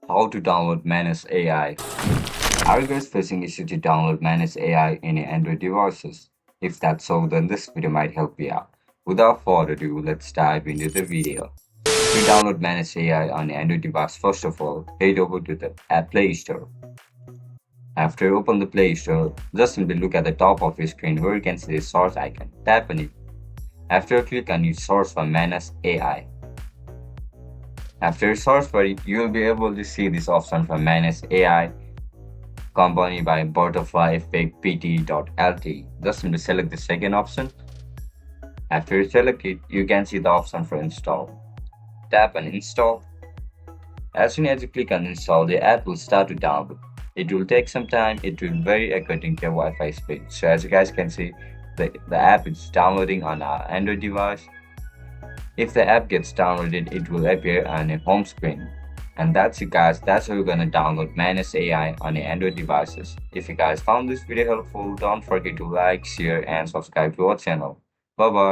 How to download Manus AI. Are you guys facing issue to download Manus AI in your Android devices? If that's so, then this video might help you out. Without further ado, let's dive into the video. To download Manus AI on your Android device, first of all, head over to the App Play Store. After you open the Play Store, just simply look at the top of your screen where you can see the source icon. Tap on it. After you click on it, search for Manus AI. After you search for it, you will be able to see this option from Manus AI, company by Butterfly Effect PT.lt. Just simply select the second option. After you select it, you can see the option for install. Tap on install. As soon as you click on install, the app will start to download. It will take some time, it will vary according to your Wi-Fi speed. So as you guys can see, the app is downloading on our Android device. If the app gets downloaded, it will appear on your home screen. And that's it guys, that's how you're gonna download Manus AI on your Android devices. If you guys found this video helpful, don't forget to like, share and subscribe to our channel. Bye bye.